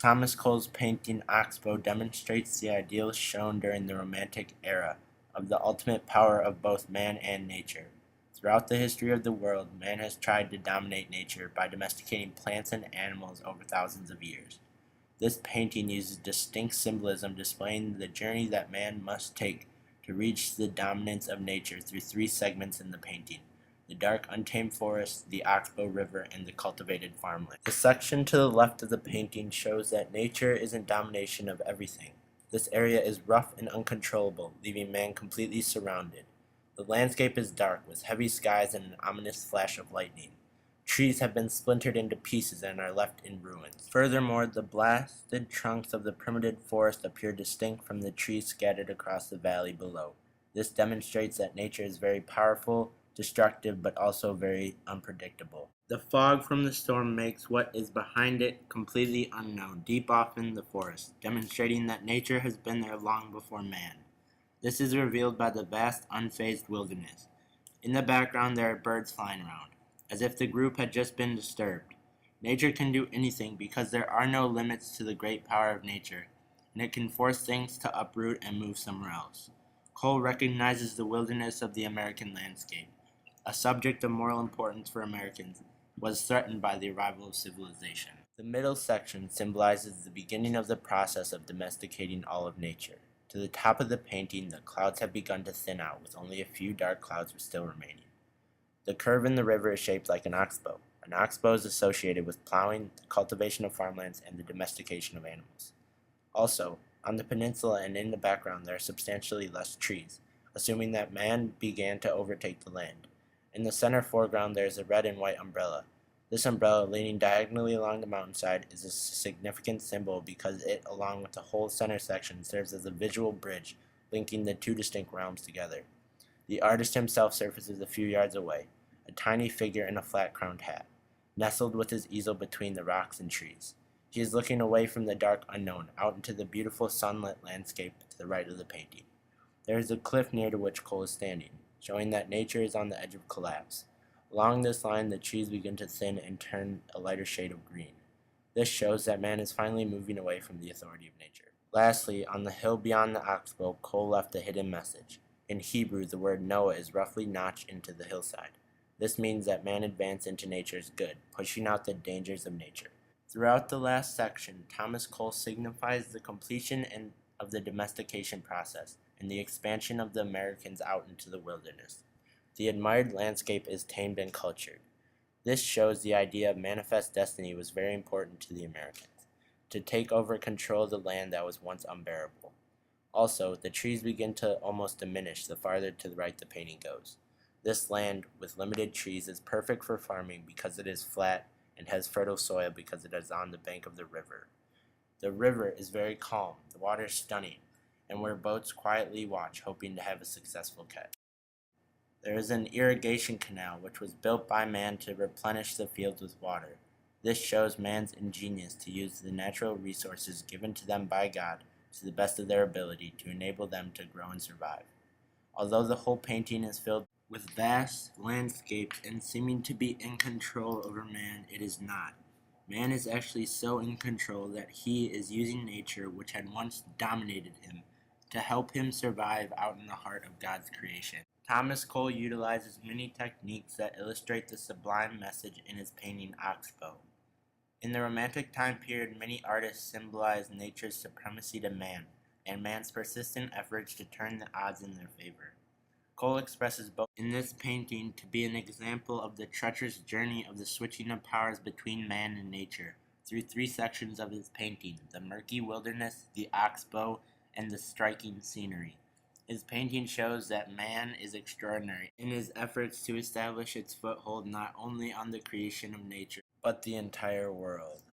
Thomas Cole's painting Oxbow demonstrates the ideals shown during the Romantic era of the ultimate power of both man and nature. Throughout the history of the world, man has tried to dominate nature by domesticating plants and animals over thousands of years. This painting uses distinct symbolism displaying the journey that man must take to reach the dominance of nature through three segments in the painting: the dark untamed forest, the Oxbow River, and the cultivated farmland. The section to the left of the painting shows that nature is in domination of everything. This area is rough and uncontrollable, leaving man completely surrounded. The landscape is dark, with heavy skies and an ominous flash of lightning. Trees have been splintered into pieces and are left in ruins. Furthermore, the blasted trunks of the primitive forest appear distinct from the trees scattered across the valley below. This demonstrates that nature is very powerful, destructive, but also very unpredictable. The fog from the storm makes what is behind it completely unknown, deep off in the forest, demonstrating that nature has been there long before man. This is revealed by the vast, unfazed wilderness. In the background, there are birds flying around, as if the group had just been disturbed. Nature can do anything because there are no limits to the great power of nature, and it can force things to uproot and move somewhere else. Cole recognizes the wilderness of the American landscape, a subject of moral importance for Americans, was threatened by the arrival of civilization. The middle section symbolizes the beginning of the process of domesticating all of nature. To the top of the painting, the clouds have begun to thin out, with only a few dark clouds still remaining. The curve in the river is shaped like an oxbow. An oxbow is associated with plowing, the cultivation of farmlands, and the domestication of animals. Also, on the peninsula and in the background there are substantially less trees, assuming that man began to overtake the land. In the center foreground there is a red and white umbrella. This umbrella, leaning diagonally along the mountainside, is a significant symbol because it, along with the whole center section, serves as a visual bridge linking the two distinct realms together. The artist himself surfaces a few yards away, a tiny figure in a flat-crowned hat, nestled with his easel between the rocks and trees. He is looking away from the dark unknown, out into the beautiful sunlit landscape to the right of the painting. There is a cliff near to which Cole is standing, showing that nature is on the edge of collapse. Along this line, the trees begin to thin and turn a lighter shade of green. This shows that man is finally moving away from the authority of nature. Lastly, on the hill beyond the oxbow, Cole left a hidden message. In Hebrew, the word Noah is roughly notched into the hillside. This means that man advanced into nature's good, pushing out the dangers of nature. Throughout the last section, Thomas Cole signifies the completion of the domestication process and the expansion of the Americans out into the wilderness. The admired landscape is tamed and cultured. This shows the idea of manifest destiny was very important to the Americans, to take over control of the land that was once unbearable. Also, the trees begin to almost diminish the farther to the right the painting goes. This land, with limited trees, is perfect for farming because it is flat and has fertile soil because it is on the bank of the river. The river is very calm, the water is stunning, and where boats quietly watch, hoping to have a successful catch. There is an irrigation canal which was built by man to replenish the fields with water. This shows man's ingenious to use the natural resources given to them by God to the best of their ability to enable them to grow and survive. Although the whole painting is filled with vast landscapes and seeming to be in control over man, it is not. Man is actually so in control that he is using nature, which had once dominated him, to help him survive out in the heart of God's creation. Thomas Cole utilizes many techniques that illustrate the sublime message in his painting Oxbow. In the Romantic time period, many artists symbolized nature's supremacy to man, and man's persistent efforts to turn the odds in their favor. Cole expresses both in this painting to be an example of the treacherous journey of the switching of powers between man and nature through three sections of his painting: the murky wilderness, the oxbow, and the striking scenery. His painting shows that man is extraordinary in his efforts to establish its foothold not only on the creation of nature, but the entire world.